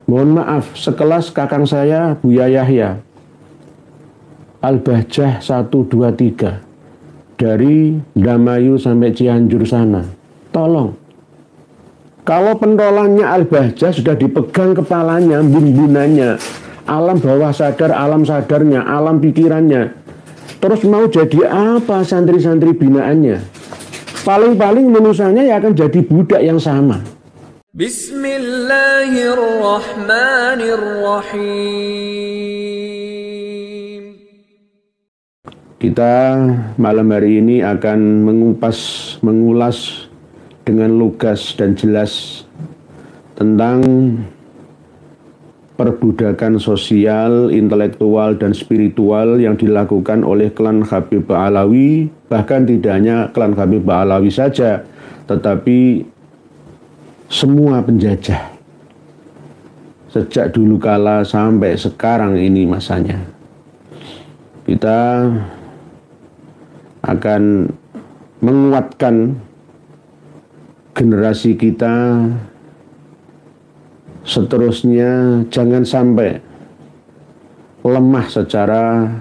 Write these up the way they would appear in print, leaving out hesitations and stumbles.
Mohon maaf, sekelas kakang saya Buya Yahya, Al-Bahjah 123, dari Damayu sampai Cianjur sana. Tolong, kalau pentolannya Al-Bahjah sudah dipegang kepalanya, bimbinannya, alam bawah sadar, alam sadarnya, alam pikirannya, terus mau jadi apa santri-santri binaannya? Paling-paling menusanya ya akan jadi budak yang sama. Bismillahirrahmanirrahim. Kita malam hari ini akan mengulas dengan lugas dan jelas tentang perbudakan sosial, intelektual, dan spiritual yang dilakukan oleh klan Habib Alawi. Bahkan tidak hanya klan Habib Alawi saja, tetapi semua penjajah sejak dulu kala sampai sekarang ini masanya. Kita akan menguatkan generasi kita seterusnya, jangan sampai lemah secara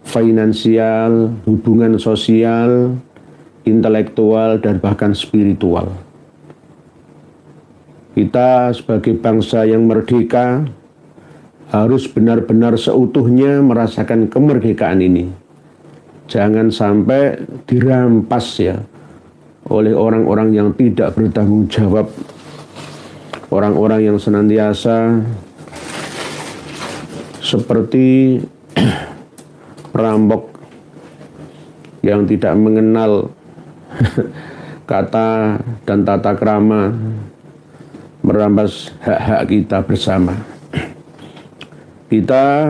finansial, hubungan sosial, intelektual, dan bahkan spiritual. Kita sebagai bangsa yang merdeka harus benar-benar seutuhnya merasakan kemerdekaan ini. Jangan sampai dirampas ya oleh orang-orang yang tidak bertanggung jawab, orang-orang yang senantiasa seperti perampok yang tidak mengenal kata dan tata krama, merampas hak-hak kita bersama. Kita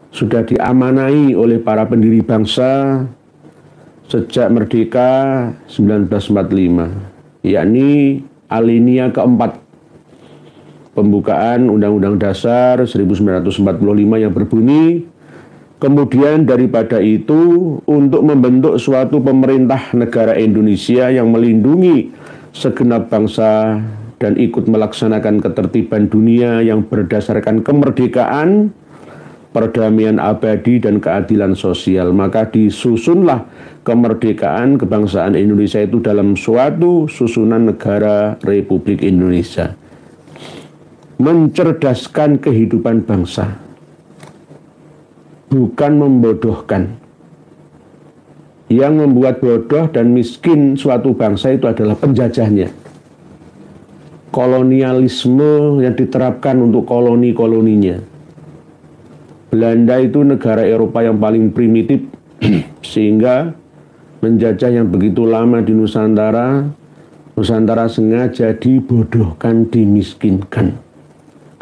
sudah diamanai oleh para pendiri bangsa sejak merdeka 1945, yakni alinea keempat pembukaan Undang-Undang Dasar 1945 yang berbunyi, kemudian daripada itu untuk membentuk suatu pemerintah negara Indonesia yang melindungi segenap bangsa dan ikut melaksanakan ketertiban dunia yang berdasarkan kemerdekaan, perdamaian abadi, dan keadilan sosial. Maka disusunlah kemerdekaan kebangsaan Indonesia itu dalam suatu susunan negara Republik Indonesia. Mencerdaskan kehidupan bangsa, bukan membodohkan. Yang membuat bodoh dan miskin suatu bangsa itu adalah penjajahnya. Kolonialisme yang diterapkan untuk koloni-koloninya. Belanda itu negara Eropa yang paling primitif sehingga menjajah yang begitu lama di Nusantara. Nusantara sengaja dibodohkan, dimiskinkan.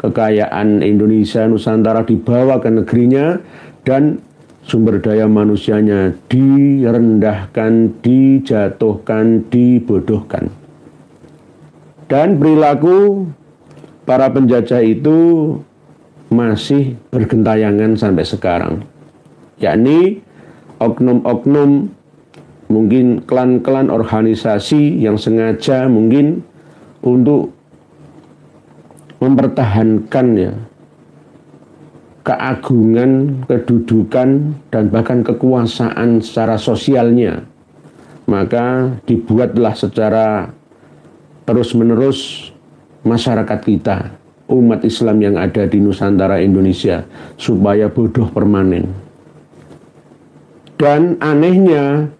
Kekayaan Indonesia Nusantara dibawa ke negerinya dan sumber daya manusianya direndahkan, dijatuhkan, dibodohkan. Dan perilaku para penjajah itu masih bergentayangan sampai sekarang, yakni oknum-oknum, mungkin klan-klan organisasi yang sengaja mungkin untuk mempertahankan ya keagungan, kedudukan, dan bahkan kekuasaan secara sosialnya. Maka dibuatlah secara terus-menerus masyarakat kita, umat Islam yang ada di Nusantara Indonesia, supaya bodoh permanen. Dan anehnya,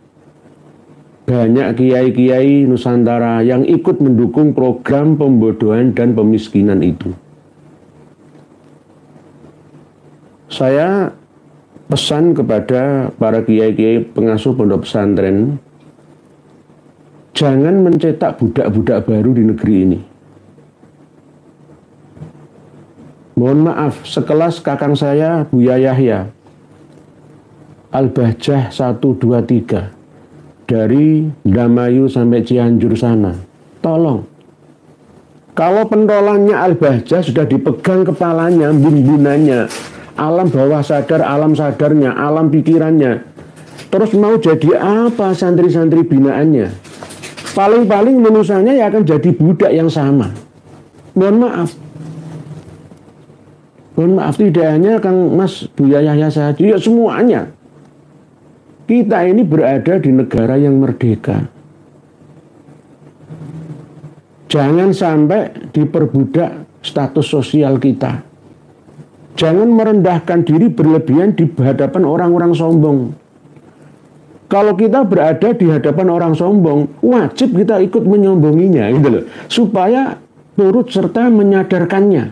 banyak kiai-kiai Nusantara yang ikut mendukung program pembodohan dan pemiskinan itu. Saya pesan kepada para kiai-kiai pengasuh pondok pesantren, jangan mencetak budak-budak baru di negeri ini. Mohon maaf, sekelas kakang saya Buya Yahya, Al-Bahjah 123, dari Damayu sampai Cianjur sana. Tolong, kalau pentolannya Al-Bahjah sudah dipegang kepalanya, bimbinannya, alam bawah sadar, alam sadarnya, alam pikirannya, terus mau jadi apa santri-santri binaannya? Paling-paling menusanya ya akan jadi budak yang sama. Mohon maaf, Mohon maaf, tidak hanya Kang Mas Buya Yahya saja, ya semuanya. Kita ini berada di negara yang merdeka. Jangan sampai diperbudak status sosial kita. Jangan merendahkan diri berlebihan di hadapan orang-orang sombong. Kalau kita berada di hadapan orang sombong, wajib kita ikut menyombonginya, gitu loh, supaya turut serta menyadarkannya.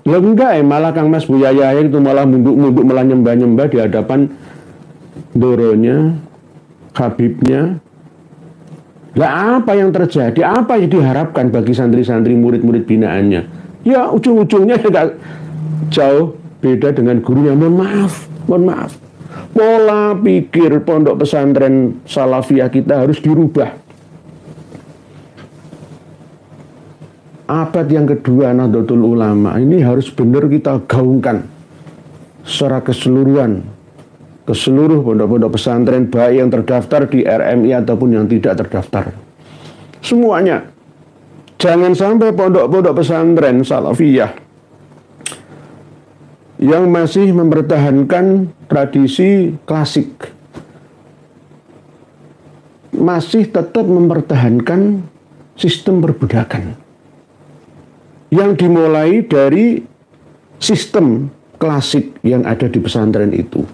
Lah enggak malah Kang Mas Buya Yahya itu malah munduk-munduk, malah nyembah-nyembah di hadapan doronya, Habibnya. Lah apa yang terjadi? Apa yang diharapkan bagi santri-santri murid-murid binaannya? Ya ujung-ujungnya tidak jauh beda dengan gurunya. Mohon maaf. Pola pikir pondok pesantren salafiyah kita harus dirubah. Abad yang kedua Nahdlatul Ulama ini harus benar kita gaungkan secara keseluruhan ke seluruh pondok-pondok pesantren, baik yang terdaftar di RMI ataupun yang tidak terdaftar. Semuanya. Jangan sampai pondok-pondok pesantren salafiyah yang masih mempertahankan tradisi klasik, masih tetap mempertahankan sistem perbudakan yang dimulai dari sistem klasik yang ada di pesantren itu.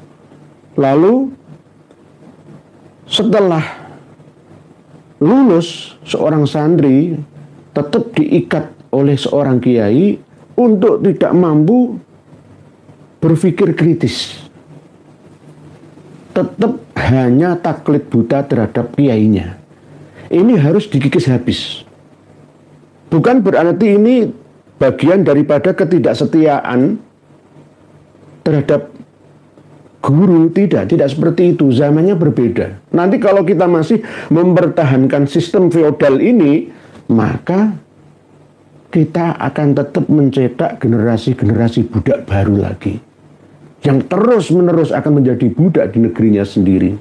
Lalu setelah lulus, seorang santri tetap diikat oleh seorang kiai untuk tidak mampu berpikir kritis. Tetap hanya taklid buta terhadap kiainya. Ini harus dikikis habis. Bukan berarti ini bagian daripada ketidaksetiaan terhadap guru, tidak seperti itu. Zamannya berbeda. Nanti kalau kita masih mempertahankan sistem feodal ini, maka kita akan tetap mencetak generasi-generasi budak baru lagi yang terus-menerus akan menjadi budak di negerinya sendiri.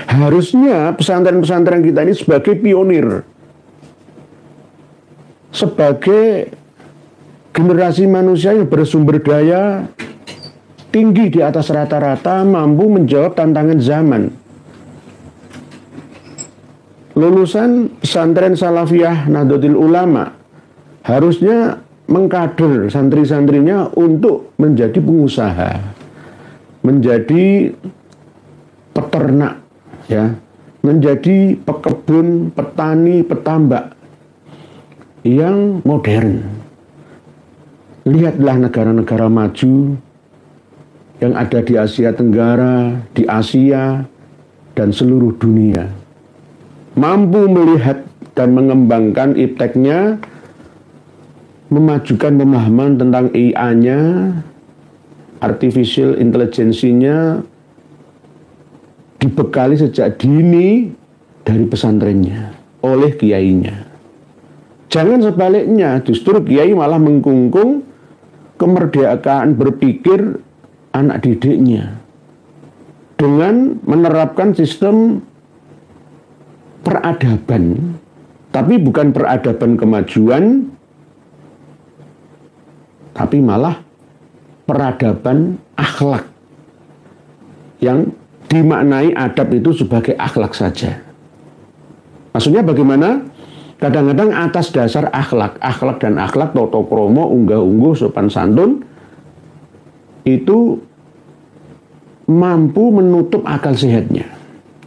Harusnya pesantren-pesantren kita ini sebagai pionir, sebagai generasi manusia yang bersumber daya tinggi di atas rata-rata, mampu menjawab tantangan zaman. Lulusan pesantren salafiyah Nahdlatul Ulama harusnya mengkader santri-santrinya untuk menjadi pengusaha, menjadi peternak, ya, menjadi pekebun, petani, petambak yang modern. Lihatlah negara-negara maju yang ada di Asia Tenggara, di Asia, dan seluruh dunia. Mampu melihat dan mengembangkan ipteknya, memajukan pemahaman tentang AI-nya, artificial intelligence-nya, dibekali sejak dini dari pesantrennya, oleh kiainya. Jangan sebaliknya, justru kiai malah mengkungkung kemerdekaan berpikir anak didiknya dengan menerapkan sistem peradaban, tapi bukan peradaban kemajuan, tapi malah peradaban akhlak yang dimaknai adab itu sebagai akhlak saja. Maksudnya bagaimana? Kadang-kadang atas dasar akhlak dan akhlak, toto kromo, unggah-ungguh, sopan santun, itu mampu menutup akal sehatnya.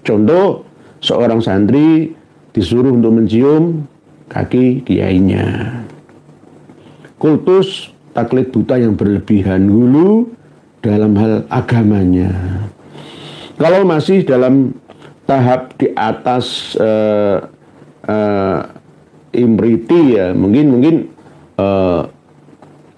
Contoh, seorang santri disuruh untuk mencium kaki kiainya. Kultus taklid buta yang berlebihan dulu dalam hal agamanya. Kalau masih dalam tahap di atas imriti, ya mungkin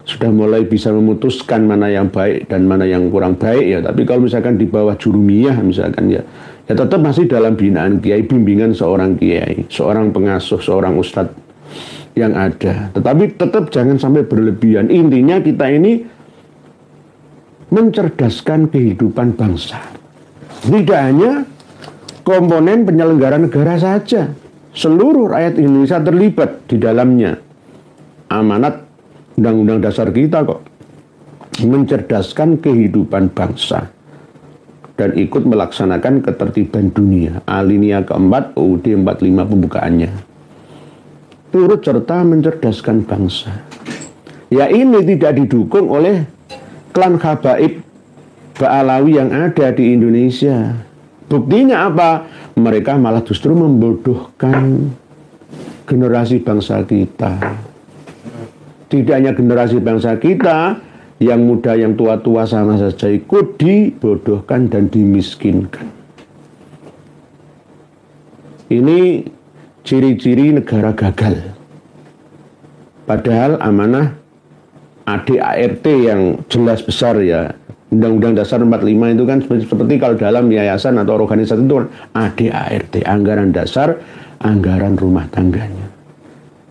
sudah mulai bisa memutuskan mana yang baik dan mana yang kurang baik, ya. Tapi kalau misalkan di bawah jurumiyah misalkan, ya tetap masih dalam binaan kiai, bimbingan seorang kiai, seorang pengasuh, seorang ustadz yang ada. Tetapi tetap jangan sampai berlebihan. Intinya kita ini mencerdaskan kehidupan bangsa. Tidak hanya komponen penyelenggara negara saja. Seluruh rakyat Indonesia terlibat di dalamnya. Amanat Undang-Undang Dasar kita kok. mencerdaskan kehidupan bangsa dan ikut melaksanakan ketertiban dunia. Alinea keempat, UUD 45 pembukaannya. Turut serta mencerdaskan bangsa. Ya ini tidak didukung oleh klan habaib Ba'alawi yang ada di Indonesia. Buktinya apa? Mereka malah justru membodohkan generasi bangsa kita. Tidak hanya generasi bangsa kita, yang muda, yang tua-tua sama saja ikut dibodohkan dan dimiskinkan. Ini ciri-ciri negara gagal. Padahal amanah ADART yang jelas besar ya. Undang-Undang Dasar 45 itu kan seperti kalau dalam yayasan atau organisasi itu ADART, anggaran dasar, anggaran rumah tangganya.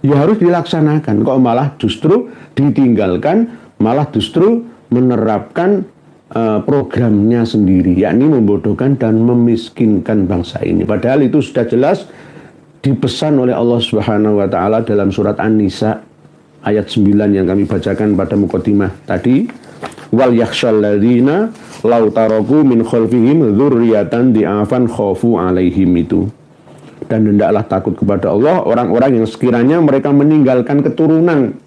Ya harus dilaksanakan, kok malah justru ditinggalkan, malah justru menerapkan programnya sendiri, yakni membodohkan dan memiskinkan bangsa ini. Padahal itu sudah jelas dipesan oleh Allah Subhanahu wa taala dalam surat An-Nisa ayat 9 yang kami bacakan pada mukadimah tadi. Wal yakhshal ladzina law taraku min khalfihim dzurriatan di'afan khafu alaihim itu. Dan hendaklah takut kepada Allah orang-orang yang sekiranya mereka meninggalkan keturunan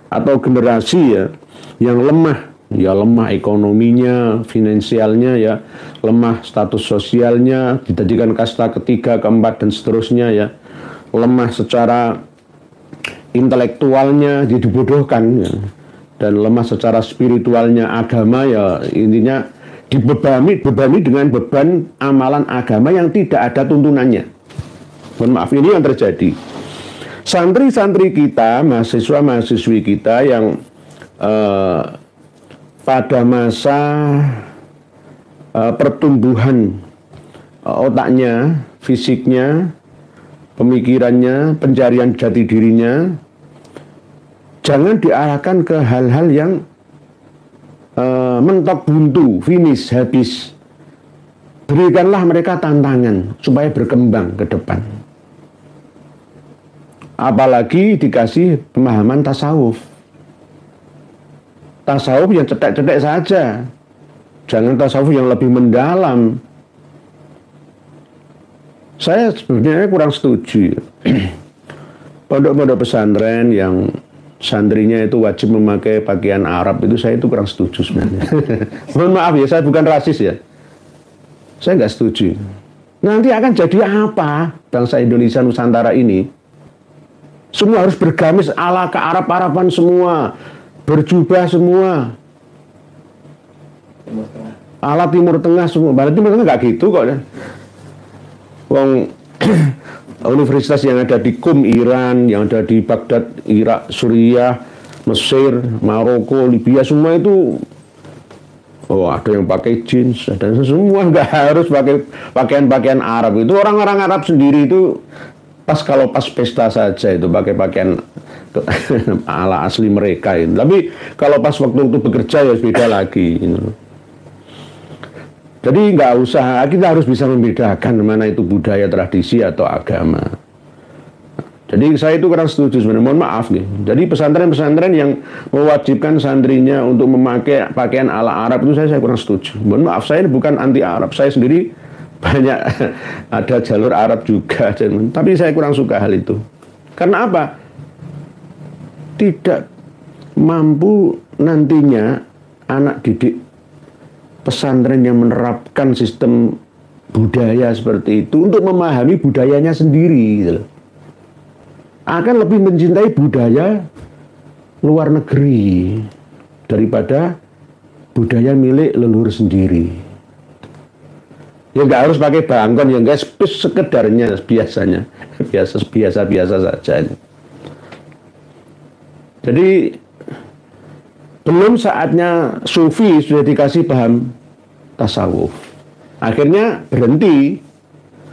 atau generasi ya yang lemah, ya lemah ekonominya, finansialnya ya, lemah status sosialnya, dijadikan kasta ketiga, keempat dan seterusnya ya, lemah secara intelektualnya, dibodohkan ya, dan lemah secara spiritualnya, agama ya intinya dibebani dengan beban amalan agama yang tidak ada tuntunannya. Mohon maaf, ini yang terjadi. Santri-santri kita, mahasiswa-mahasiswi kita yang pada masa pertumbuhan otaknya, fisiknya, pemikirannya, pencarian jati dirinya, jangan diarahkan ke hal-hal yang mentok buntu, finish, habis. Berikanlah mereka tantangan supaya berkembang ke depan. Apalagi dikasih pemahaman tasawuf. Tasawuf yang cetek-cetek saja. Jangan tasawuf yang lebih mendalam. Saya sebenarnya kurang setuju. Pondok-pondok pesantren yang santrinya itu wajib memakai pakaian Arab itu saya itu kurang setuju sebenarnya. Mohon maaf ya, saya bukan rasis ya. Saya nggak setuju. Nanti akan jadi apa bangsa Indonesia Nusantara ini? Semua harus bergamis ala ke Arab-Araban semua, berjubah semua, ala Timur Tengah semua. Barat Timur Tengah nggak gitu kok. Wong universitas yang ada di Qum Iran, yang ada di Baghdad Irak, Suriah, Mesir, Maroko, Libya semua itu, oh ada yang pakai jeans, ada semua nggak harus pakai pakaian-pakaian Arab. Itu orang-orang Arab sendiri itu kalau pas pesta saja itu pakai pakaian ala asli mereka itu. Tapi kalau pas waktu bekerja ya beda lagi. Jadi nggak usah, kita harus bisa membedakan mana itu budaya, tradisi atau agama. Jadi saya itu kurang setuju sebenarnya, mohon maaf nih. Jadi pesantren-pesantren yang mewajibkan santrinya untuk memakai pakaian ala Arab itu saya kurang setuju. Mohon maaf, saya bukan anti Arab, saya sendiri banyak ada jalur Arab juga, tapi saya kurang suka hal itu. Karena apa? Tidak mampu nantinya anak didik pesantren yang menerapkan sistem budaya seperti itu untuk memahami budayanya sendiri gitu. Akan lebih mencintai budaya luar negeri daripada budaya milik leluhur sendiri. Ya nggak harus pakai bangkon, ya guys, sekedarnya biasanya, biasa saja. Jadi belum saatnya sufi sudah dikasih paham tasawuf. Akhirnya berhenti,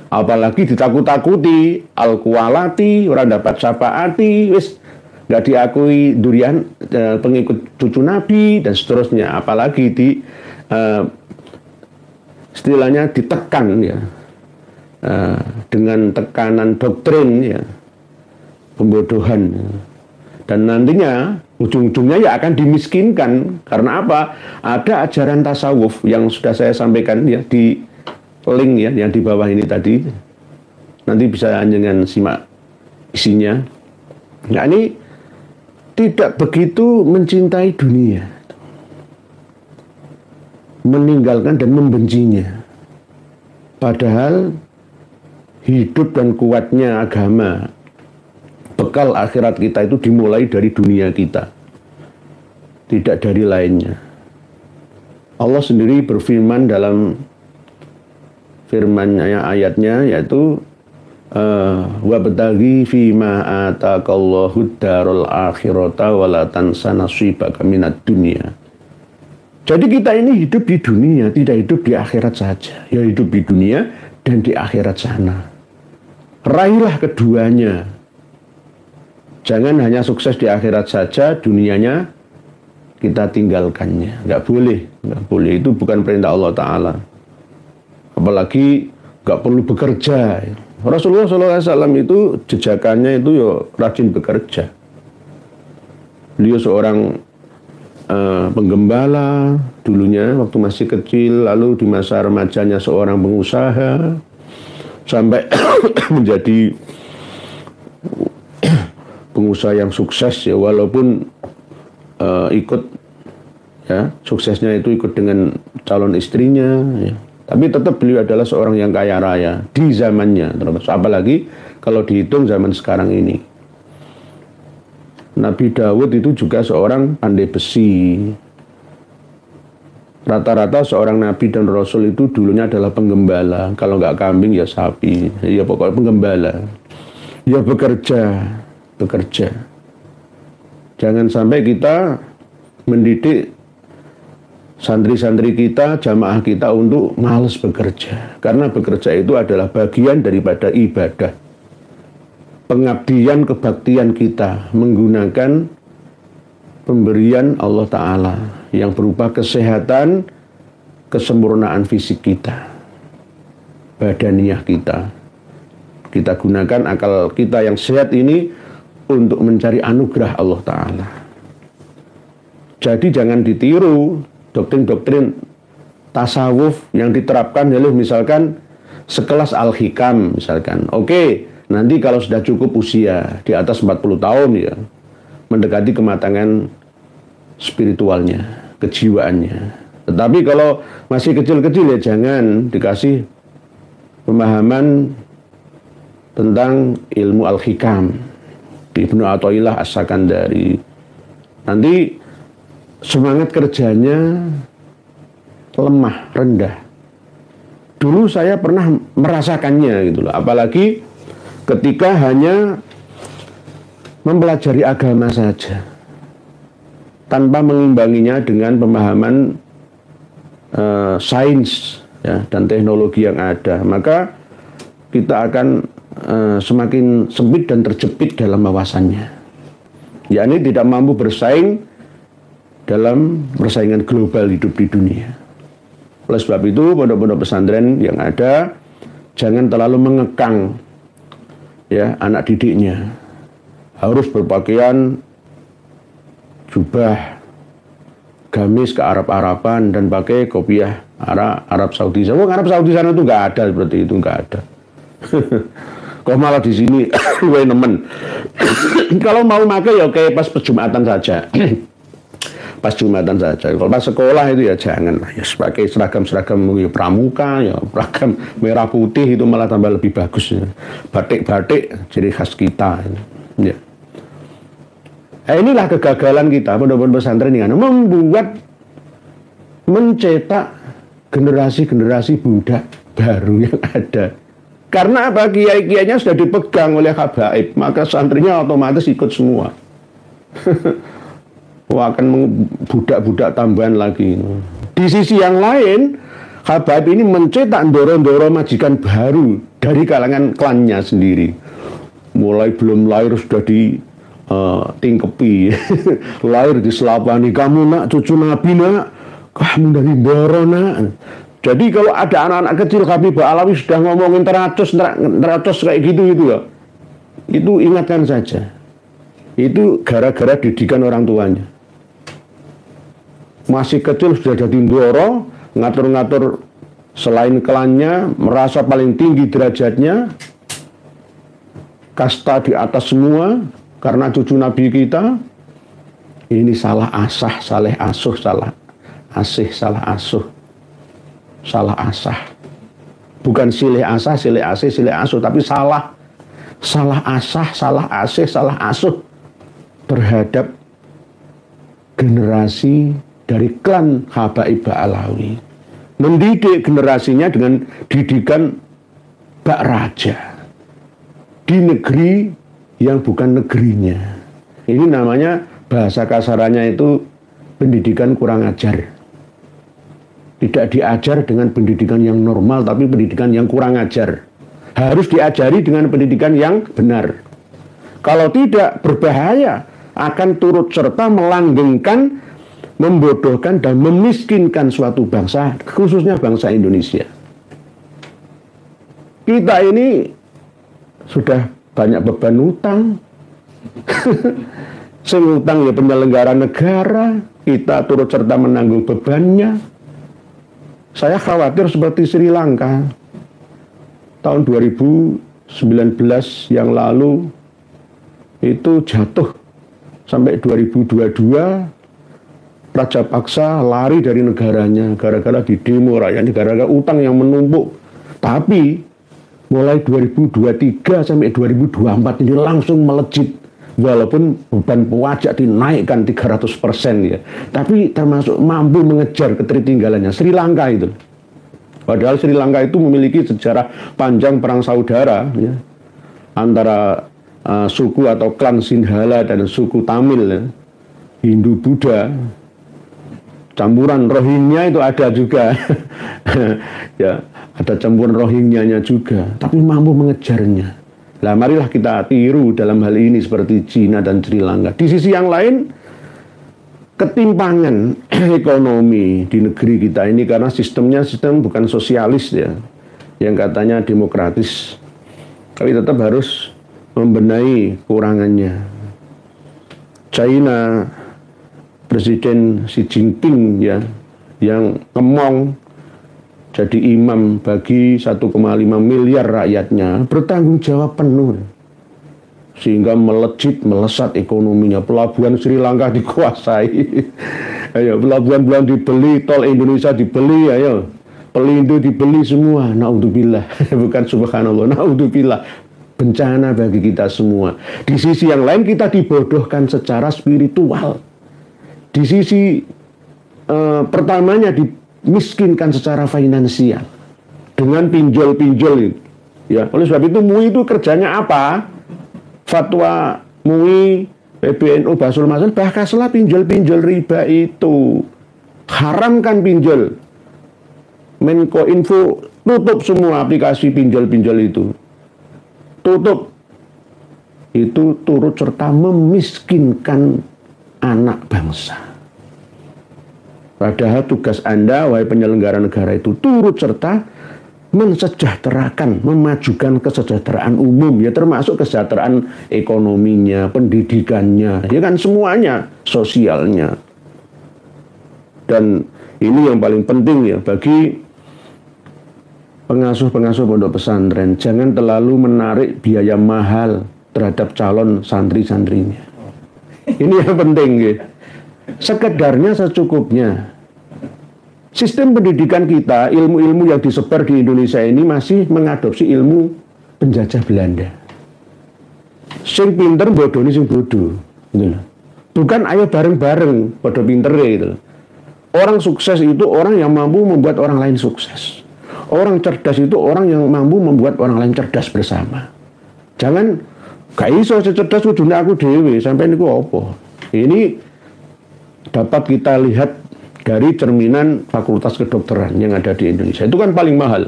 apalagi ditakut-takuti, al-kualati, orang dapat syafaati, wis nggak diakui durian pengikut cucu Nabi dan seterusnya. Apalagi di istilahnya ditekan ya, dengan tekanan doktrin ya, pembodohan ya. Dan nantinya Ujung-ujungnya ya akan dimiskinkan. Karena apa? Ada ajaran tasawuf yang sudah saya sampaikan ya di link ya yang di bawah ini tadi. Nanti bisa dengan simak isinya. Nah, ini tidak begitu mencintai dunia, meninggalkan dan membencinya. Padahal hidup dan kuatnya agama, bekal akhirat kita itu dimulai dari dunia kita, tidak dari lainnya. Allah sendiri berfirman dalam firman-Nya, ayatnya, yaitu wabtaghi fima ataqallahu darul akhirata wala tansa nasibaka minad dunya. Jadi kita ini hidup di dunia, tidak hidup di akhirat saja. Ya hidup di dunia dan di akhirat sana. Raihlah keduanya. Jangan hanya sukses di akhirat saja, dunianya kita tinggalkannya. Nggak boleh, nggak boleh. Itu bukan perintah Allah Ta'ala. Apalagi nggak perlu bekerja. Rasulullah SAW itu jejakannya itu ya rajin bekerja. Beliau seorang penggembala dulunya waktu masih kecil, lalu di masa remajanya seorang pengusaha, sampai menjadi pengusaha yang sukses ya, walaupun ikut ya suksesnya itu ikut dengan calon istrinya ya. Tapi tetap beliau adalah seorang yang kaya raya di zamannya, apalagi kalau dihitung zaman sekarang ini. Nabi Dawud itu juga seorang pandai besi. Rata-rata seorang nabi dan rasul itu dulunya adalah penggembala. Kalau nggak kambing ya sapi. Ya pokoknya penggembala. Ya bekerja. Jangan sampai kita mendidik santri-santri kita, jamaah kita untuk malas bekerja. Karena bekerja itu adalah bagian daripada ibadah. Pengabdian, kebaktian kita menggunakan pemberian Allah Ta'ala yang berupa kesehatan, kesempurnaan fisik kita, badaniah kita. Kita gunakan akal kita yang sehat ini untuk mencari anugerah Allah Ta'ala. Jadi jangan ditiru doktrin-doktrin tasawuf yang diterapkan, misalkan sekelas Al-Hikam misalkan. Oke, nanti kalau sudah cukup usia di atas 40 tahun ya, mendekati kematangan spiritualnya, kejiwaannya. Tetapi kalau masih kecil-kecil ya jangan dikasih pemahaman tentang ilmu Al-Hikam Ibnu Athaillah As-Sakandari. Nanti semangat kerjanya lemah, rendah. Dulu saya pernah merasakannya gitu loh. Apalagi ketika hanya mempelajari agama saja, tanpa mengimbanginya dengan pemahaman sains ya, dan teknologi yang ada, maka kita akan semakin sempit dan terjepit dalam wawasannya. Yakni tidak mampu bersaing dalam persaingan global hidup di dunia. Oleh sebab itu, pondok-pondok pesantren yang ada jangan terlalu mengekang ya anak didiknya. Harus berpakaian jubah, gamis ke Arab-Araban dan pakai kopiah Arab Saudi. Arab Saudi sana itu nggak ada seperti itu, nggak ada. Kok malah di sini gue nemen. Kalau mau pakai ya oke, pas Jumatan saja. Pas Jumatan saja. Kalau pas sekolah itu ya jangan lah. Ya pakai seragam-seragam ya, pramuka, ya seragam merah putih itu malah tambah lebih bagus. Ya. Batik-batik ciri khas kita. Ya. Inilah kegagalan kita pondok-pondok pesantren yang membuat mencetak generasi-generasi budak baru yang ada. Karena apa? Kiai-kiainya sudah dipegang oleh habaib, maka santrinya otomatis ikut semua. Akan budak-budak tambahan lagi. Di sisi yang lain, habaib ini mencetak ndoro-ndoro majikan baru dari kalangan klannya sendiri. Mulai belum lahir sudah ditingkepi, lahir diselapani, kamu nak cucu Nabi nak, kamu dari Ndoro nak. Jadi kalau ada anak-anak kecil Habibah Alawi sudah ngomongin teracos kayak gitu ya, itu ingatkan saja. Itu gara-gara didikan orang tuanya. Masih kecil sudah jadi ndoro, ngatur-ngatur selain klannya, merasa paling tinggi derajatnya, kasta di atas semua, karena cucu Nabi kita. Ini salah asah, salah asuh, salah asih, salah asuh, salah asah. Bukan silih asah, silih asih, silih asuh, tapi salah asah, salah asih, salah asuh terhadap generasi dari klan Habaib Ba'alawi. Mendidik generasinya dengan didikan bak raja di negeri yang bukan negerinya. Ini namanya, bahasa kasarannya itu pendidikan kurang ajar. Tidak diajar dengan pendidikan yang normal, tapi pendidikan yang kurang ajar. Harus diajari dengan pendidikan yang benar. Kalau tidak, berbahaya, akan turut serta melanggengkan, membodohkan, dan memiskinkan suatu bangsa, khususnya bangsa Indonesia. Kita ini sudah banyak beban utang. Sing utang ya penyelenggara negara, kita turut serta menanggung bebannya. Saya khawatir seperti Sri Lanka tahun 2019 yang lalu itu jatuh sampai 2022. Raja Paksa lari dari negaranya gara-gara di demo rakyat, gara-gara utang yang menumpuk. Tapi mulai 2023 sampai 2024 ini langsung melejit. Walaupun beban pajak dinaikkan 300% ya, tapi termasuk mampu mengejar ketertinggalannya Sri Lanka itu. Padahal Sri Lanka itu memiliki sejarah panjang perang saudara ya, antara suku atau klan Sinhala dan suku Tamil ya, Hindu Buddha. Campuran Rohingya itu ada juga. Ya, ada campuran Rohingyanya juga, tapi mampu mengejarnya. Nah, marilah kita tiru dalam hal ini seperti Cina dan Sri Lanka. Di sisi yang lain, ketimpangan ekonomi di negeri kita ini karena sistemnya sistem bukan sosialis ya, yang katanya demokratis. Tapi tetap harus membenahi kurangannya. China, Presiden Xi Jinping ya, yang ngemong jadi imam bagi 1,5 miliar rakyatnya, bertanggung jawab penuh. Sehingga melejit, melesat ekonominya. Pelabuhan Sri Lanka dikuasai. Ayo, pelabuhan dibeli, tol Indonesia dibeli, ayo. Pelindo dibeli semua. Naudzubillah. Bukan subhanallah, naudzubillah. Bencana bagi kita semua. Di sisi yang lain kita dibodohkan secara spiritual. Di sisi pertamanya miskinkan secara finansial dengan pinjol-pinjol. Ya, oleh sebab itu MUI itu kerjanya apa? Fatwa MUI, PBNU, Basul Masal, bahkaslah pinjol-pinjol riba itu. Haramkan pinjol. Menko Info tutup semua aplikasi pinjol-pinjol itu. Tutup. Itu turut serta memiskinkan anak bangsa. Padahal tugas Anda, wahai penyelenggara negara itu, turut serta mensejahterakan, memajukan kesejahteraan umum, ya termasuk kesejahteraan ekonominya, pendidikannya, ya kan semuanya, sosialnya. Dan ini yang paling penting ya bagi pengasuh-pengasuh pondok pesantren, jangan terlalu menarik biaya mahal terhadap calon santri-santrinya. Ini yang penting ya. Sekedarnya secukupnya. Sistem pendidikan kita, ilmu-ilmu yang disebar di Indonesia ini masih mengadopsi ilmu penjajah Belanda. Sing pinter bodoh sing bodoh. Bukan ayo bareng-bareng bodoh pinter gitu. Orang sukses itu orang yang mampu membuat orang lain sukses. Orang cerdas itu orang yang mampu membuat orang lain cerdas bersama. Jangan gak iso secerdas kudune aku dhewe, sampai niku apa? Ini dapat kita lihat dari cerminan fakultas kedokteran yang ada di Indonesia. Itu kan paling mahal.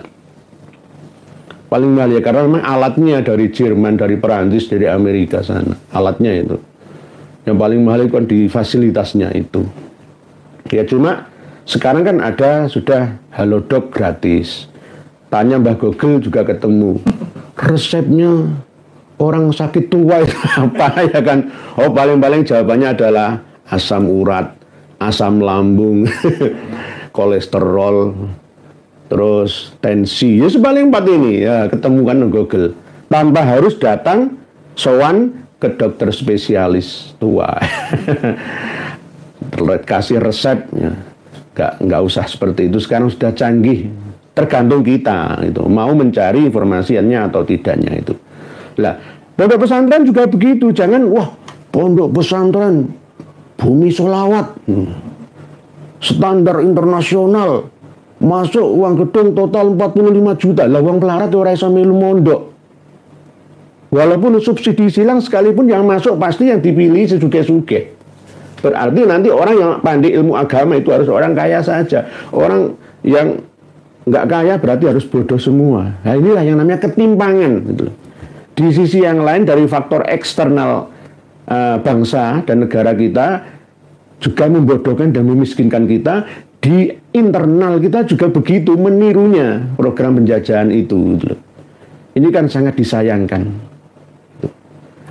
Paling mahal ya, karena memang alatnya dari Jerman, dari Perancis, dari Amerika sana. Alatnya itu. Yang paling mahal itu kan di fasilitasnya itu. Ya cuma sekarang kan ada sudah Halodoc gratis. Tanya Mbah Google juga ketemu. Resepnya orang sakit tua itu apa ya kan? Oh, paling-paling jawabannya adalah asam urat, asam lambung, kolesterol, terus tensi. Ya paling 4 ini ya ketemukan di Google. Tanpa harus datang sowan ke dokter spesialis tua. Kasih resep ya. Nggak usah seperti itu, sekarang sudah canggih, tergantung kita itu mau mencari informasinya atau tidaknya itu. Lah, pondok pesantren juga begitu, jangan wah pondok pesantren bumi solawat, standar internasional, masuk uang gedung total 45 juta, lah uang pelarat ora iso melu mondok. Walaupun subsidi silang sekalipun yang masuk pasti yang dipilih sesuge-suge. Berarti nanti orang yang pandai ilmu agama itu harus orang kaya saja. Orang yang nggak kaya berarti harus bodoh semua. Nah inilah yang namanya ketimpangan. Gitu. Di sisi yang lain dari faktor eksternal bangsa dan negara kita juga membodohkan dan memiskinkan kita. Di internal kita juga begitu menirunya program penjajahan itu. Gitu. Ini kan sangat disayangkan. Gitu.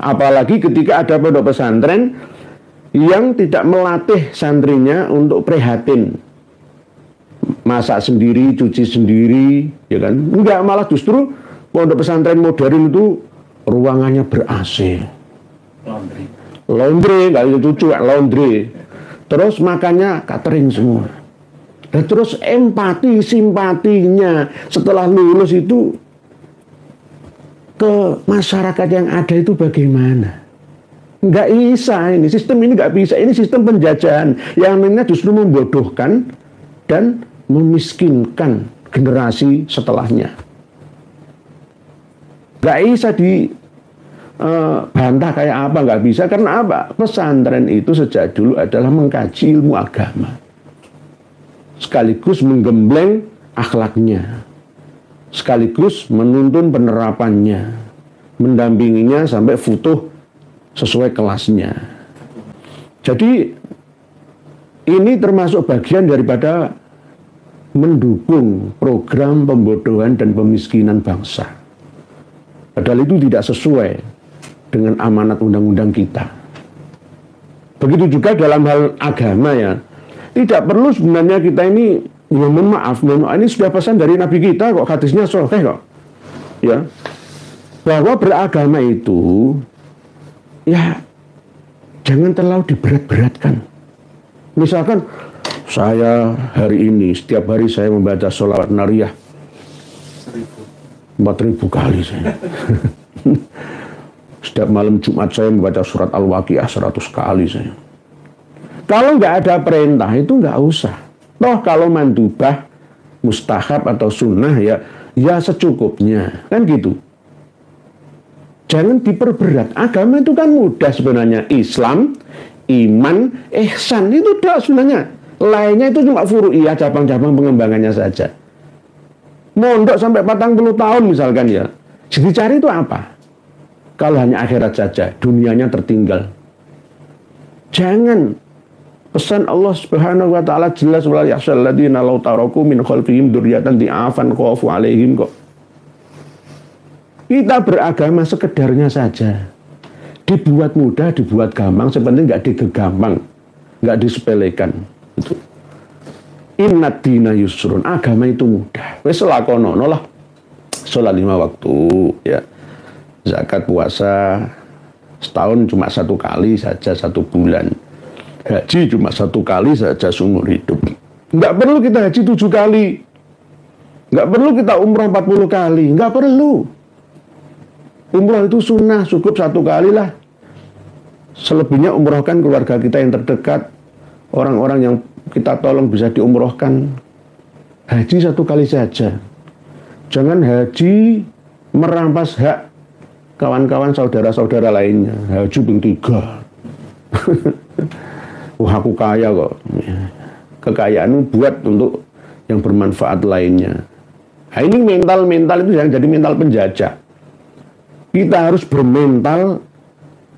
Apalagi ketika ada pondok pesantren yang tidak melatih santrinya untuk prihatin, masak sendiri, cuci sendiri, ya kan? Enggak, malah justru pondok pesantren modern itu ruangannya ber-AC, laundry, nggak itu cucu, laundry, terus makannya catering semua, dan terus empati, simpatinya setelah lulus itu ke masyarakat yang ada itu bagaimana? Nggak bisa ini, sistem ini nggak bisa. Ini sistem penjajahan yang namanya justru membodohkan dan memiskinkan generasi setelahnya. Nggak bisa dibantah kayak apa, nggak bisa. Karena apa? Pesantren itu sejak dulu adalah mengkaji ilmu agama. Sekaligus menggembleng akhlaknya. Sekaligus menuntun penerapannya. Mendampinginya sampai futuh sesuai kelasnya. Jadi ini termasuk bagian daripada mendukung program pembodohan dan pemiskinan bangsa. Padahal itu tidak sesuai dengan amanat undang-undang kita. Begitu juga dalam hal agama ya. Tidak perlu sebenarnya kita ini, ya mohon maaf, ini sudah pesan dari Nabi kita kok, hadisnya sahih kok. Ya. Bahwa beragama itu ya jangan terlalu diberat-beratkan. Misalkan saya hari ini setiap hari saya membaca sholawat nariyah 4.000 kali saya. Setiap malam Jumat saya membaca surat Al-Waqiah 100 kali saya. Kalau nggak ada perintah itu nggak usah. Toh kalau mandubah, mustahab atau sunnah ya secukupnya kan gitu. Jangan diperberat. Agama itu kan mudah sebenarnya. Islam, iman, ihsan itu udah sebenarnya. Lainnya itu cuma furu'iyah, cabang-cabang pengembangannya saja. Mondok sampai 40 tahun misalkan ya. Jadi cari itu apa? Kalau hanya akhirat saja, dunianya tertinggal. Jangan. Pesan Allah Subhanahu wa taala jelas, wala yakhshal ladzina law taraku min khalfihim dzurriyyatan dha'afan khafu 'alaihim kok. Kita beragama sekedarnya saja. Dibuat mudah, dibuat gampang, sebenarnya nggak digegampang, nggak disepelekan. Itu. Innad dina yusrun, agama itu mudah. Wes lakonono lah. Sholat 5 waktu, ya. Zakat puasa setahun cuma 1 kali saja 1 bulan. Haji cuma 1 kali saja seumur hidup. Nggak perlu kita haji 7 kali. Nggak perlu kita umrah 40 kali. Nggak perlu. Umrah itu sunnah, cukup 1 kali lah. Selebihnya umrohkan keluarga kita yang terdekat. Orang-orang yang kita tolong bisa diumrohkan. Haji 1 kali saja. Jangan haji merampas hak kawan-kawan saudara-saudara lainnya. Haji ping 3. Wah aku kaya kok. Kekayaanmu buat untuk yang bermanfaat lainnya. Nah, ini mental-mental itu yang jadi mental penjajah. Kita harus bermental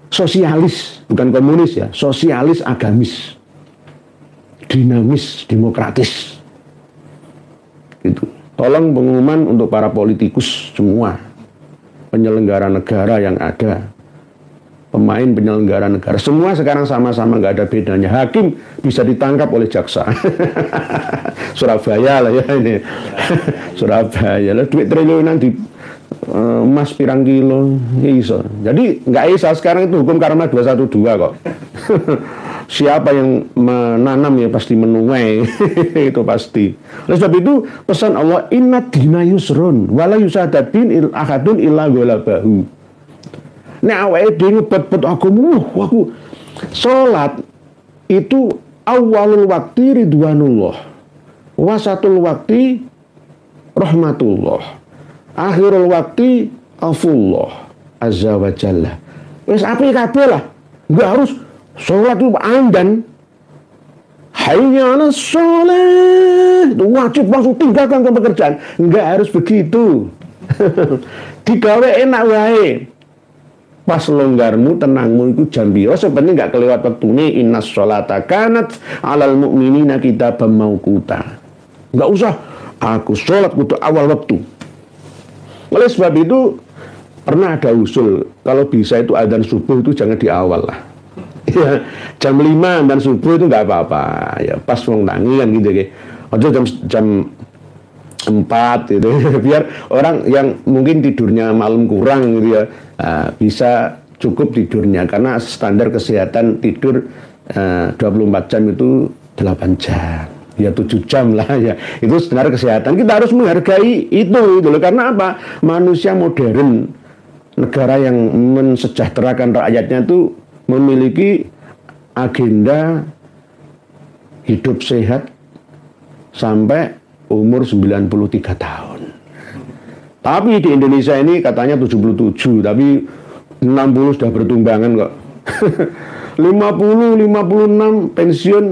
sosialis, bukan komunis ya, sosialis agamis, dinamis, demokratis. Gitu. Tolong pengumuman untuk para politikus semua. penyelenggara negara yang ada, pemain penyelenggara negara, semua sekarang sama-sama nggak ada bedanya. Hakim bisa ditangkap oleh jaksa. Surabaya lah ya ini. Surabaya lah, duit triliunan di emas pirang kilo, iso. Jadi nggak iso sekarang itu hukum karma 212 kok. Siapa yang menanam ya pasti menuai. Itu pasti. Oleh sebab itu pesan Allah, inna dina yusrun wala yusadadin ahadun illa ghalabahu. Nek awake dhewe ngebet-bet aku salat itu awalul waktu ridwanullah, wasatul waktu rahmatullah, akhirul waktu afullah azza wa jalla. Wis apik kabeh lah. Enggak harus salat itu andan. Hayya 'alas shalah, itu wajib langsung tinggalkan pekerjaan. Enggak harus begitu. Digawe enak wae. Pas longgarmu, tenangmu itu jam biru. Sebenarnya nggak kelewat waktu ini. Innas sholata kanat alal mu'minina kitaban mauquta. Nggak usah. Aku sholat kudu awal waktu. Oleh sebab itu pernah ada usul. Kalau bisa itu adzan subuh itu jangan di awal lah. Ya, jam 5 dan subuh itu nggak apa-apa. Ya pas wong tangi kan gitu. Aja jam 4 gitu. Biar orang yang mungkin tidurnya malam kurang gitu ya, bisa cukup tidurnya, karena standar kesehatan tidur 24 jam itu 8 jam ya 7 jam lah ya, itu standar kesehatan. Kita harus menghargai itu gitu loh. Karena apa? Manusia modern, negara yang mensejahterakan rakyatnya itu memiliki agenda hidup sehat sampai umur 93 tahun. Tapi di Indonesia ini katanya 77, tapi 60 sudah bertumbangan kok. 50, 56 pensiun,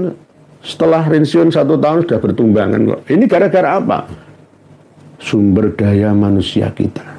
setelah pensiun 1 tahun sudah bertumbangan kok. Ini gara-gara apa? Sumber daya manusia kita.